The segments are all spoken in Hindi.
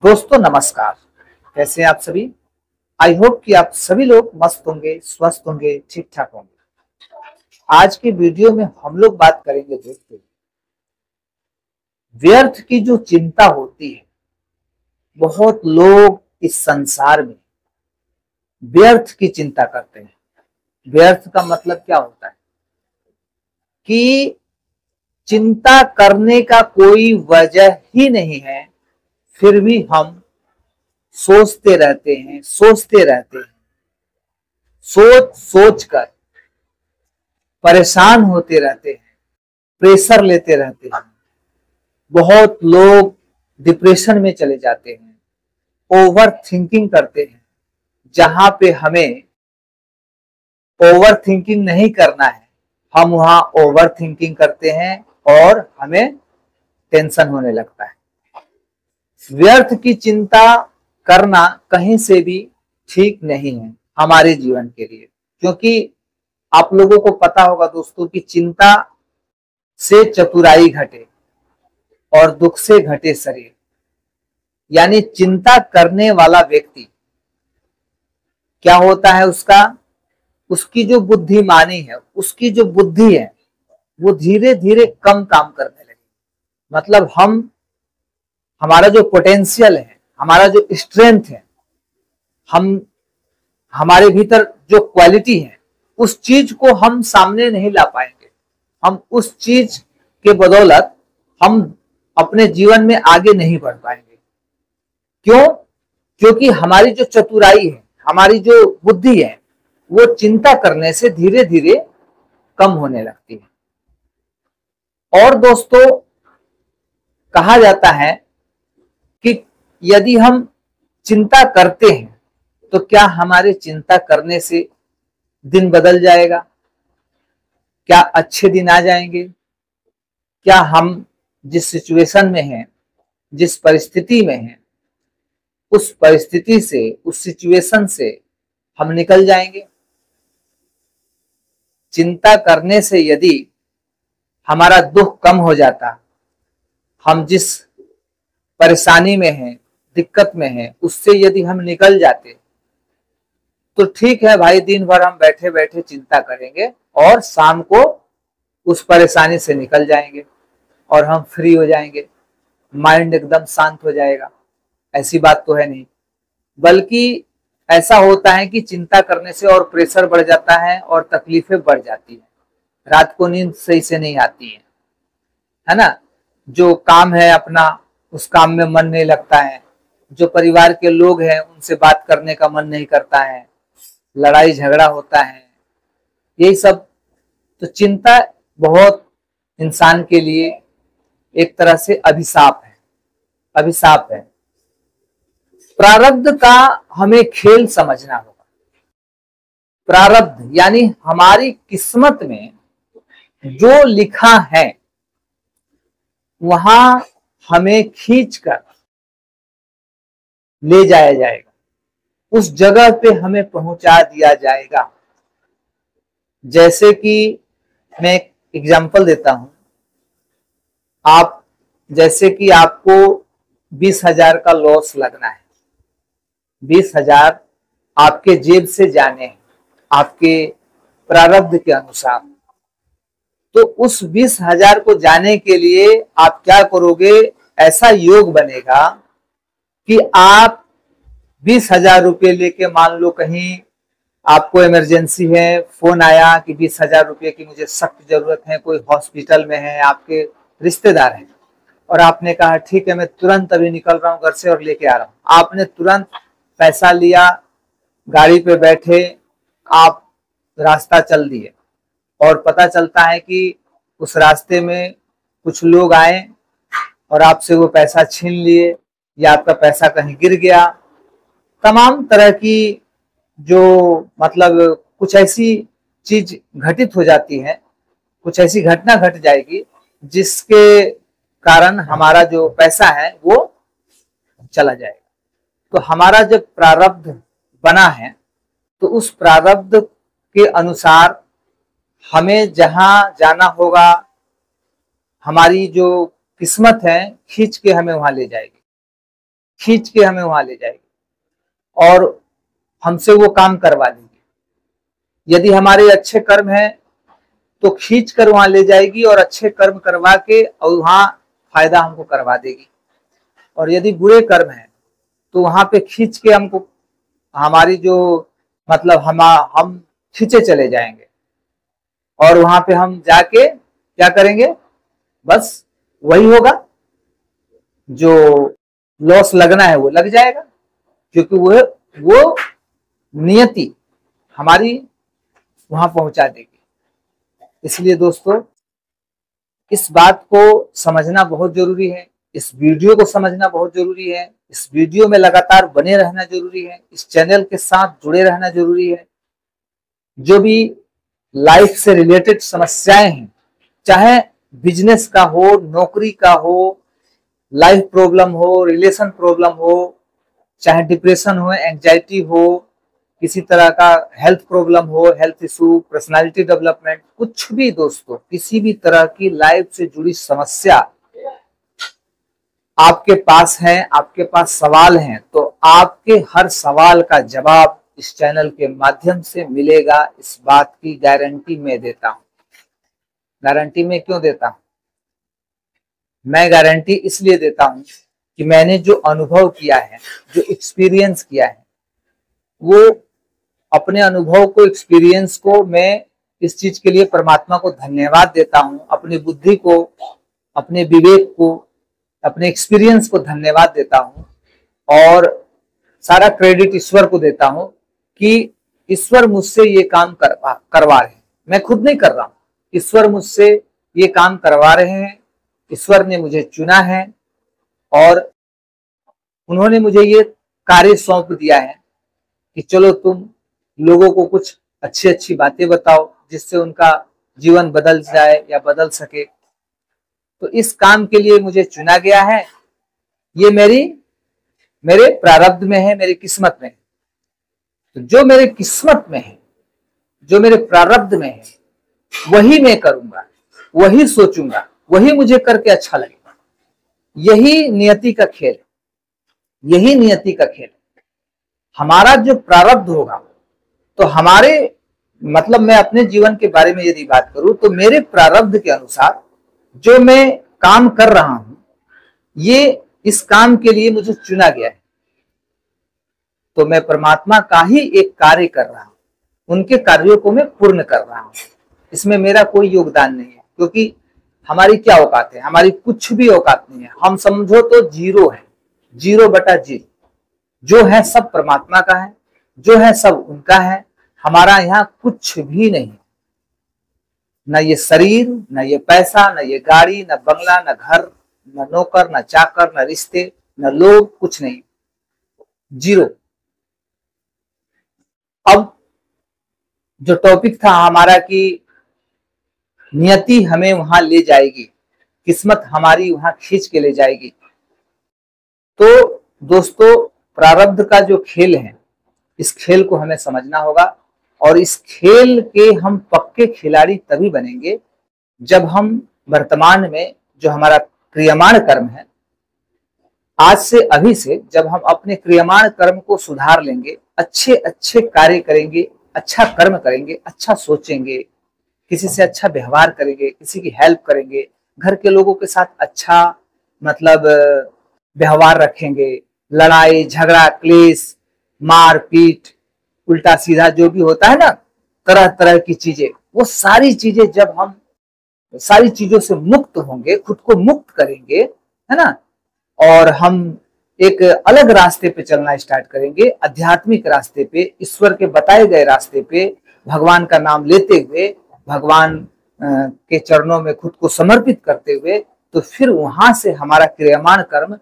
दोस्तों नमस्कार। कैसे हैं आप सभी। आई होप कि आप सभी लोग मस्त होंगे, स्वस्थ होंगे, ठीक ठाक होंगे। आज की वीडियो में हम लोग बात करेंगे दोस्तों, व्यर्थ की जो चिंता होती है। बहुत लोग इस संसार में व्यर्थ की चिंता करते हैं। व्यर्थ का मतलब क्या होता है कि चिंता करने का कोई वजह ही नहीं है, फिर भी हम सोचते रहते हैं, सोच सोच कर परेशान होते रहते हैं, प्रेशर लेते रहते हैं। बहुत लोग डिप्रेशन में चले जाते हैं, ओवर थिंकिंग करते हैं। जहां पे हमें ओवर थिंकिंग नहीं करना है, हम वहां ओवर थिंकिंग करते हैं और हमें टेंशन होने लगता है। व्यर्थ की चिंता करना कहीं से भी ठीक नहीं है हमारे जीवन के लिए, क्योंकि आप लोगों को पता होगा दोस्तों कि चिंता से चतुराई घटे और दुख से घटे शरीर। यानी चिंता करने वाला व्यक्ति क्या होता है, उसकी जो बुद्धिमानी है, उसकी जो बुद्धि है, वो धीरे धीरे कम काम करने लगी। मतलब हमारा जो पोटेंशियल है, हमारा जो स्ट्रेंथ है, हमारे भीतर जो क्वालिटी है, उस चीज को हम सामने नहीं ला पाएंगे। हम उस चीज के बदौलत हम अपने जीवन में आगे नहीं बढ़ पाएंगे। क्यों? क्योंकि हमारी जो चतुराई है, हमारी जो बुद्धि है, वो चिंता करने से धीरे धीरे कम होने लगती है। और दोस्तों, कहा जाता है कि यदि हम चिंता करते हैं तो क्या हमारे चिंता करने से दिन बदल जाएगा? क्या अच्छे दिन आ जाएंगे? क्या हम जिस सिचुएशन में हैं, जिस परिस्थिति में हैं, उस परिस्थिति से, उस सिचुएशन से हम निकल जाएंगे? चिंता करने से यदि हमारा दुख कम हो जाता, हम जिस परेशानी में हैं, दिक्कत में हैं, उससे यदि हम निकल जाते तो ठीक है भाई, दिन भर हम बैठे बैठे चिंता करेंगे और शाम को उस परेशानी से निकल जाएंगे और हम फ्री हो जाएंगे, माइंड एकदम शांत हो जाएगा। ऐसी बात तो है नहीं, बल्कि ऐसा होता है कि चिंता करने से और प्रेशर बढ़ जाता है और तकलीफें बढ़ जाती है। रात को नींद सही से नहीं आती है ना। जो काम है अपना, उस काम में मन नहीं लगता है। जो परिवार के लोग हैं, उनसे बात करने का मन नहीं करता है, लड़ाई झगड़ा होता है, यही सब। तो चिंता बहुत इंसान के लिए एक तरह से अभिशाप है। प्रारब्ध का हमें खेल समझना होगा। प्रारब्ध यानी हमारी किस्मत में जो लिखा है, वहां हमें खींचकर ले जाया जाएगा, उस जगह पे हमें पहुंचा दिया जाएगा। जैसे कि मैं एक एग्जांपल देता हूं। जैसे कि आपको 20,000 का लॉस लगना है, 20,000 आपके जेब से जाने हैं, आपके प्रारब्ध के अनुसार। तो उस 20,000 को जाने के लिए आप क्या करोगे? ऐसा योग बनेगा कि आप 20,000 रुपये लेके, मान लो कहीं आपको इमरजेंसी है, फोन आया कि 20,000 रुपये की मुझे सख्त जरूरत है, कोई हॉस्पिटल में है, आपके रिश्तेदार हैं, और आपने कहा ठीक है, मैं तुरंत अभी निकल रहा हूं घर से और लेके आ रहा हूं। आपने तुरंत पैसा लिया, गाड़ी पे बैठे, आप रास्ता चल दिए, और पता चलता है कि उस रास्ते में कुछ लोग आए और आपसे वो पैसा छीन लिए, या आपका पैसा कहीं गिर गया। तमाम तरह की जो मतलब कुछ ऐसी चीज घटित हो जाती है, कुछ ऐसी घटना घट जाएगी जिसके कारण हमारा जो पैसा है वो चला जाएगा। तो हमारा जब प्रारब्ध बना है, तो उस प्रारब्ध के अनुसार हमें जहां जाना होगा, हमारी जो किस्मत है खींच के हमें वहां ले जाएगी। खींच के हमें वहां ले जाएगी और हमसे वो काम करवा देगी। यदि हमारे अच्छे कर्म हैं तो खींच कर वहां ले जाएगी और अच्छे कर्म करवा के और वहां फायदा हमको करवा देगी। और यदि बुरे कर्म हैं तो वहां पे खींच के हमको हमारी जो मतलब हम खींचे चले जाएंगे और वहां पे हम जाके क्या करेंगे, बस वही होगा, जो लॉस लगना है वो लग जाएगा, क्योंकि वो नियति हमारी वहां पहुंचा देगी। इसलिए दोस्तों इस बात को समझना बहुत जरूरी है, इस वीडियो को समझना बहुत जरूरी है, इस वीडियो में लगातार बने रहना जरूरी है, इस चैनल के साथ जुड़े रहना जरूरी है। जो भी लाइफ से रिलेटेड समस्याएं हैं, चाहे बिजनेस का हो, नौकरी का हो, लाइफ प्रॉब्लम हो, रिलेशन प्रॉब्लम हो, चाहे डिप्रेशन हो, एंजाइटी हो, किसी तरह का हेल्थ प्रॉब्लम हो, हेल्थ इशू, पर्सनालिटी डेवलपमेंट, कुछ भी दोस्तों, किसी भी तरह की लाइफ से जुड़ी समस्या आपके पास है, आपके पास सवाल हैं, तो आपके हर सवाल का जवाब इस चैनल के माध्यम से मिलेगा। इस बात की गारंटी मैं देता हूं। गारंटी मैं क्यों देता हूं? मैं गारंटी इसलिए देता हूं कि मैंने जो अनुभव किया है, जो एक्सपीरियंस किया है, वो अपने अनुभव को, एक्सपीरियंस को मैं इस चीज के लिए परमात्मा को धन्यवाद देता हूं, अपनी बुद्धि को, अपने विवेक को, अपने एक्सपीरियंस को धन्यवाद देता हूं और सारा क्रेडिट ईश्वर को देता हूं कि ईश्वर मुझसे ये काम करवा रहे हैं। मैं खुद नहीं कर रहा हूं, ईश्वर मुझसे ये काम करवा रहे हैं। ईश्वर ने मुझे चुना है और उन्होंने मुझे ये कार्य सौंप दिया है कि चलो तुम लोगों को कुछ अच्छी अच्छी बातें बताओ जिससे उनका जीवन बदल जाए या बदल सके। तो इस काम के लिए मुझे चुना गया है। ये मेरे प्रारब्ध में है, मेरी किस्मत में है। तो जो मेरे किस्मत में है, जो मेरे प्रारब्ध में है, वही मैं करूंगा, वही सोचूंगा, वही मुझे करके अच्छा लगेगा। यही नियति का खेल है, यही नियति का खेल है। हमारा जो प्रारब्ध होगा, तो हमारे मतलब मैं अपने जीवन के बारे में यदि बात करूं तो मेरे प्रारब्ध के अनुसार जो मैं काम कर रहा हूं, ये इस काम के लिए मुझे चुना गया है। तो मैं परमात्मा का ही एक कार्य कर रहा हूं, उनके कार्यों को मैं पूर्ण कर रहा हूं। इसमें मेरा कोई योगदान नहीं है, क्योंकि हमारी क्या औकात है? हमारी कुछ भी औकात नहीं है। हम समझो तो जीरो है, 0/0। जो है सब परमात्मा का है, जो है सब उनका है। हमारा यहाँ कुछ भी नहीं, न ये शरीर, न ये पैसा, न ये गाड़ी, न बंगला, न घर, न नौकर, न चाकर, न रिश्ते, न लोग, कुछ नहीं, जीरो। अब जो टॉपिक था हमारा कि नियति हमें वहां ले जाएगी, किस्मत हमारी वहां खींच के ले जाएगी। तो दोस्तों प्रारब्ध का जो खेल है, इस खेल को हमें समझना होगा और इस खेल के हम पक्के खिलाड़ी तभी बनेंगे जब हम वर्तमान में जो हमारा क्रियमाण कर्म है, आज से अभी से जब हम अपने क्रियमाण कर्म को सुधार लेंगे, अच्छे अच्छे कार्य करेंगे, अच्छा कर्म करेंगे, अच्छा सोचेंगे, किसी से अच्छा व्यवहार करेंगे, किसी की हेल्प करेंगे, घर के लोगों के साथ अच्छा मतलब व्यवहार रखेंगे, लड़ाई झगड़ा क्लेश मार पीट उल्टा सीधा जो भी होता है ना, तरह तरह की चीजें, वो सारी चीजें जब हम सारी चीजों से मुक्त होंगे, खुद को मुक्त करेंगे, है ना, और हम एक अलग रास्ते पे चलना स्टार्ट करेंगे, आध्यात्मिक रास्ते पे, ईश्वर के बताए गए रास्ते पे, भगवान का नाम लेते हुए, भगवान के चरणों में खुद को समर्पित करते हुए, तो फिर वहां से हमारा क्रियमाण कर्म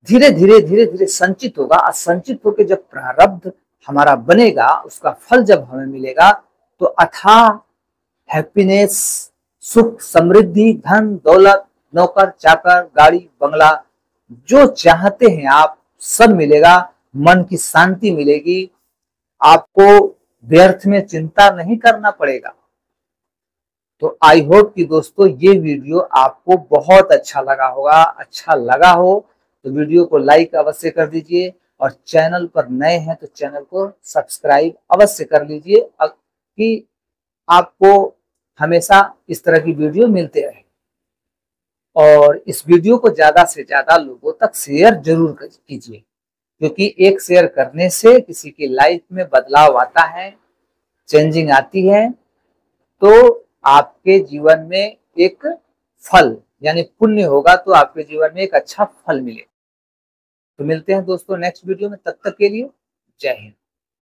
धीरे धीरे धीरे धीरे संचित होगा। और संचित होकर जब प्रारब्ध हमारा बनेगा, उसका फल जब हमें मिलेगा, तो अथाह हैप्पीनेस, सुख, समृद्धि, धन दौलत, नौकर चाकर, गाड़ी बंगला, जो चाहते हैं आप, सब मिलेगा। मन की शांति मिलेगी, आपको व्यर्थ में चिंता नहीं करना पड़ेगा। तो आई होप कि दोस्तों ये वीडियो आपको बहुत अच्छा लगा होगा। अच्छा लगा हो तो वीडियो को लाइक अवश्य कर दीजिए और चैनल पर नए हैं तो चैनल को सब्सक्राइब अवश्य कर लीजिए कि आपको हमेशा इस तरह की वीडियो मिलते रहे। और इस वीडियो को ज्यादा से ज्यादा लोगों तक शेयर जरूर कीजिए, क्योंकि एक शेयर करने से किसी की लाइफ में बदलाव आता है, चेंजिंग आती है, तो आपके जीवन में एक फल यानी पुण्य होगा, तो आपके जीवन में एक अच्छा फल मिलेगा। तो मिलते हैं दोस्तों नेक्स्ट वीडियो में, तब तक के लिए जय हिंद।